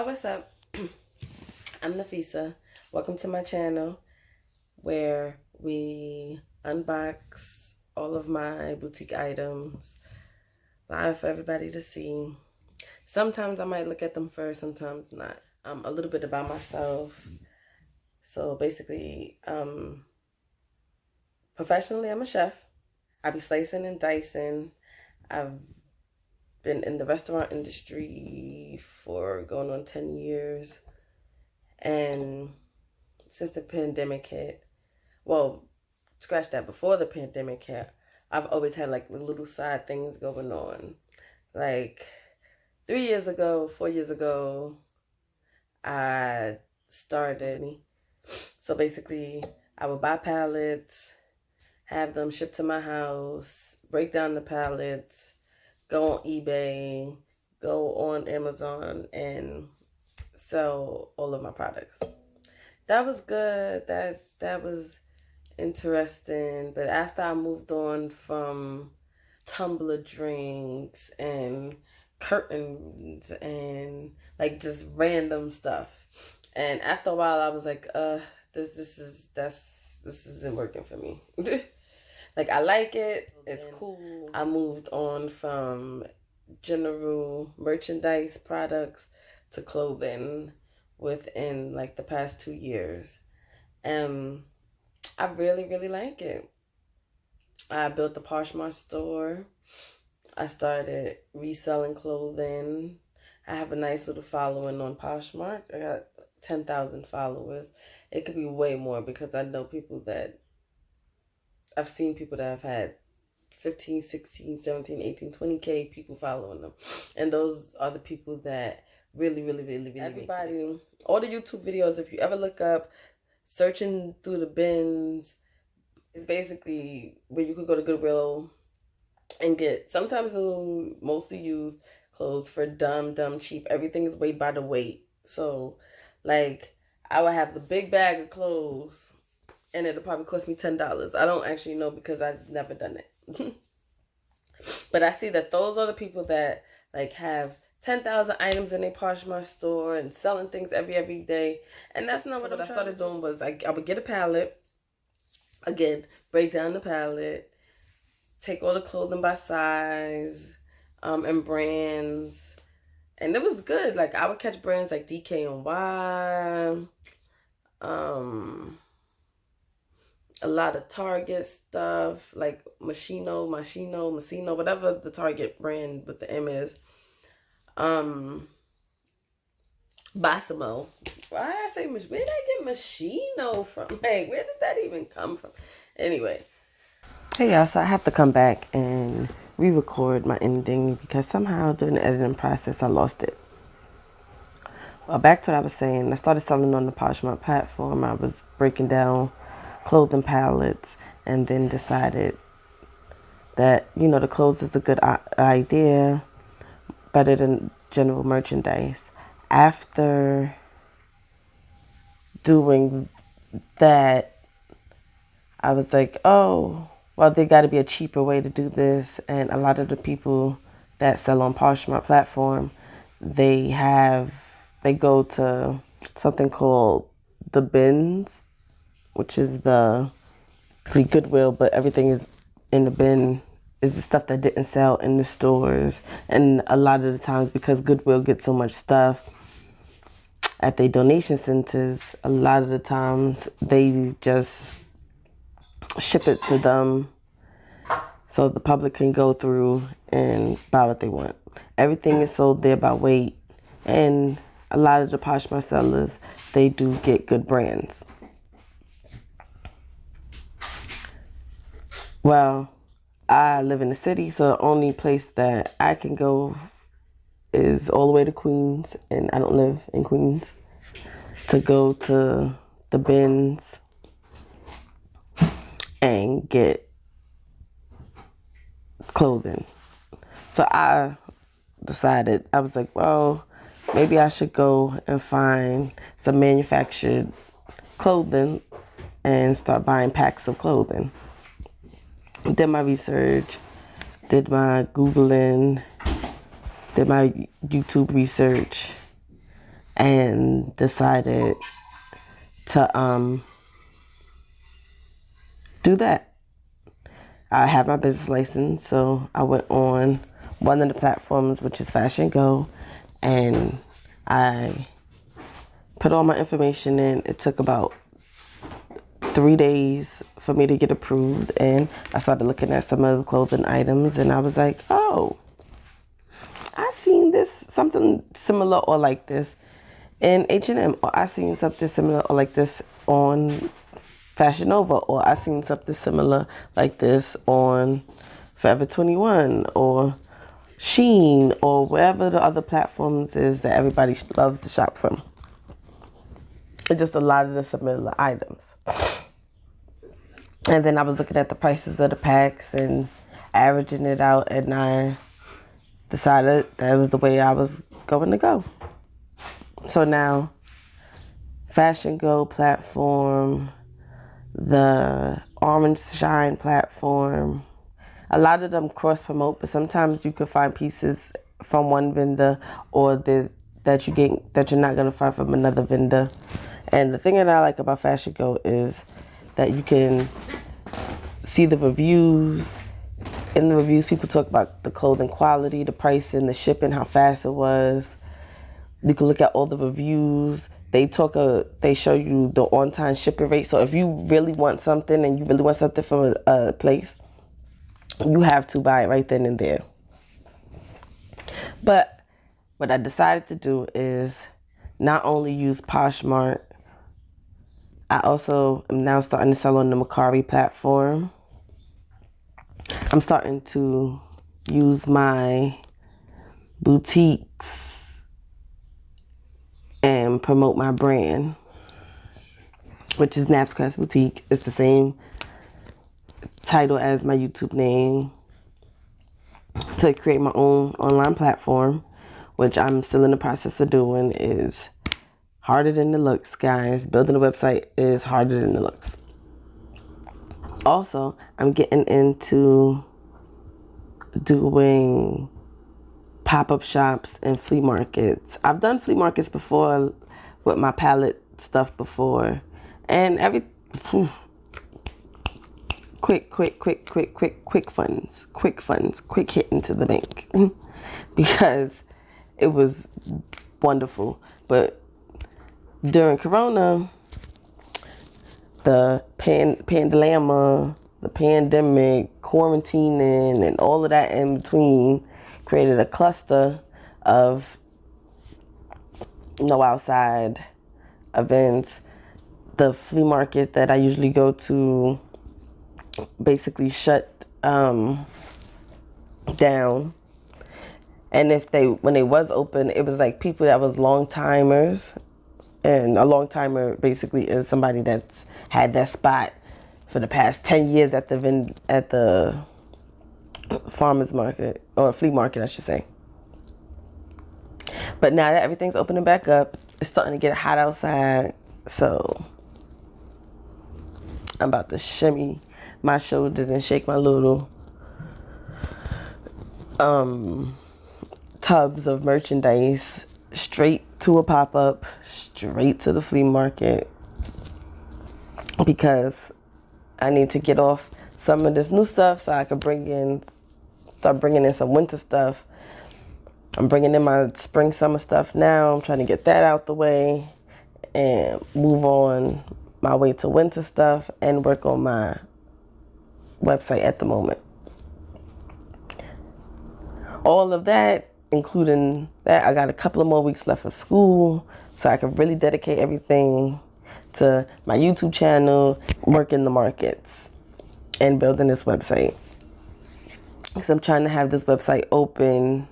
what's up? I'm Nafisa. Welcome to my channel where we unbox all of my boutique items live for everybody to see. Sometimes I might look at them first, sometimes not. A little bit about myself. So basically, professionally, I'm a chef. I be slicing and dicing. I've been in the restaurant industry for going on 10 years. And since the pandemic hit, well, scratch that, before the pandemic hit, I've always had like little side things going on. Like 4 years ago, I started. So basically, I would buy pallets, have them shipped to my house, break down the pallets, go on eBay, go on Amazon, and sell all of my products. That was good. That was interesting. But after I moved on from tumbler drinks and curtains and like just random stuff, and after a while I was like, this isn't working for me. Like, I like it, it's cool. I moved on from general merchandise products to clothing within like the past 2 years. And I really like it. I built the Poshmark store. I started reselling clothing. I have a nice little following on Poshmark. I got 10,000 followers. It could be way more because I know people that I've seen people that have had 15, 16, 17, 18, 20K people following them. And those are the people that really everybody, all the YouTube videos, if you ever look up searching through the bins, it's basically where you could go to Goodwill and get sometimes new, mostly used clothes for dumb cheap. Everything is weighed by the weight. So like I would have the big bag of clothes and it'll probably cost me $10. I don't actually know because I've never done it. But I see that those are the people that like have 10,000 items in their Poshmark store and selling things every day. And that's not what I started doing. Was I would get a pallet, again, break down the pallet, take all the clothing by size and brands. And it was good. Like I would catch brands like DKNY, a lot of Target stuff, like Machino, whatever the Target brand with the M is. Bassimo. Why I say, where did I get Machino from? Like, where did that even come from? Anyway. Hey y'all, so I have to come back and re-record my ending because somehow during the editing process I lost it. Well, back to what I was saying. I started selling on the Poshmark platform. I was breaking down clothing palettes and then decided that, you know, the clothes is a good idea, better than general merchandise. After doing that, I was like, oh, well, there got to be a cheaper way to do this. And a lot of the people that sell on Poshmark platform, they go to something called the bins, which is the Goodwill, but everything is in the bin is the stuff that didn't sell in the stores. And a lot of the times, because Goodwill gets so much stuff at their donation centers, a lot of the times they just ship it to them so the public can go through and buy what they want. Everything is sold there by weight, and a lot of the Poshmark sellers, they do get good brands. Well, I live in the city, so the only place that I can go is all the way to Queens, and I don't live in Queens, to go to the bins and get clothing. So I decided, I was like, well, maybe I should go and find some manufactured clothing and start buying packs of clothing. Did my research, did my Googling, did my YouTube research, and decided to do that. I have my business license, so I went on one of the platforms, which is Fashion Go, and I put all my information in. It took about 3 days for me to get approved, and I started looking at some of the clothing items, and I was like, oh, I seen this, something similar or like this in H&M, or I seen something similar or like this on Fashion Nova, or I seen something similar like this on Forever 21 or Shein or wherever the other platforms is that everybody loves to shop from. It's just a lot of the similar items. And then I was looking at the prices of the packs and averaging it out, and I decided that was the way I was going to go. So now, Fashion Go platform, the Orange Shine platform, a lot of them cross promote, but sometimes you can find pieces from one vendor or that you're not gonna find from another vendor. And the thing that I like about Fashion Go is that you can see the reviews. In the reviews, people talk about the clothing quality, the pricing, the shipping, how fast it was. You can look at all the reviews. They show you the on-time shipping rate. So if you really want something and you really want something from a place, you have to buy it right then and there. But what I decided to do is not only use Poshmark, I also am now starting to sell on the Mercari platform. I'm starting to use my boutiques and promote my brand, which is NafsCrafts Boutique. It's the same title as my YouTube name, to create my own online platform, which I'm still in the process of doing. Is harder than it looks, guys. Building a website is harder than it looks. Also, I'm getting into doing pop-up shops and flea markets. I've done flea markets before with my palette stuff before, and quick funds, quick hit into the bank because it was wonderful. But during Corona, the pandemic, quarantining, and all of that in between created a cluster of no outside events. The flea market that I usually go to basically shut down. And when they was open, it was like people that was long timers. And a long timer basically is somebody that's had that spot for the past 10 years at the farmer's market, or flea market, I should say. But now that everything's opening back up, it's starting to get hot outside. So I'm about to shimmy my shoulders and shake my little tubs of merchandise straight to a pop-up, straight to the flea market, because I need to get off some of this new stuff so I can start bringing in some winter stuff. I'm bringing in my spring, summer stuff now. I'm trying to get that out the way and move on my way to winter stuff and work on my website at the moment. All of that, including that, I got a couple of more weeks left of school, so I can really dedicate everything to my YouTube channel, working the markets, and building this website. Because I'm trying to have this website open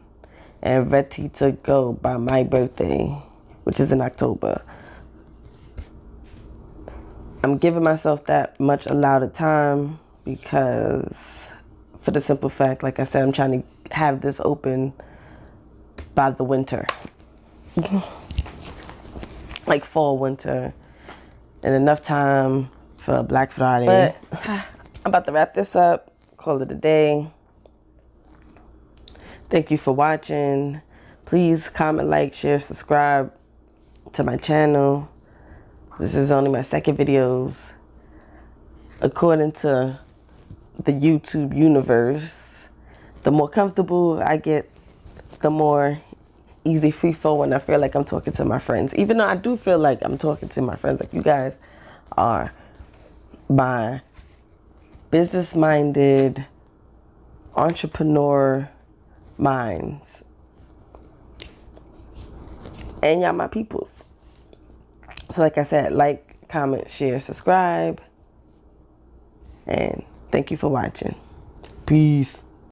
and ready to go by my birthday, which is in October. I'm giving myself that much allotted time because, for the simple fact, like I said, I'm trying to have this open by the winter. Like fall, winter, and enough time for Black Friday. But I'm about to wrap this up, call it a day. Thank you for watching. Please comment, like, share, subscribe. to my channel. This is only my second videos. According to the YouTube universe, the more comfortable I get, the more easy free flow when I feel like I'm talking to my friends. Even though I do feel like I'm talking to my friends, like you guys are my business-minded entrepreneur minds. And y'all my peoples. So like I said, like, comment, share, subscribe. And thank you for watching. Peace.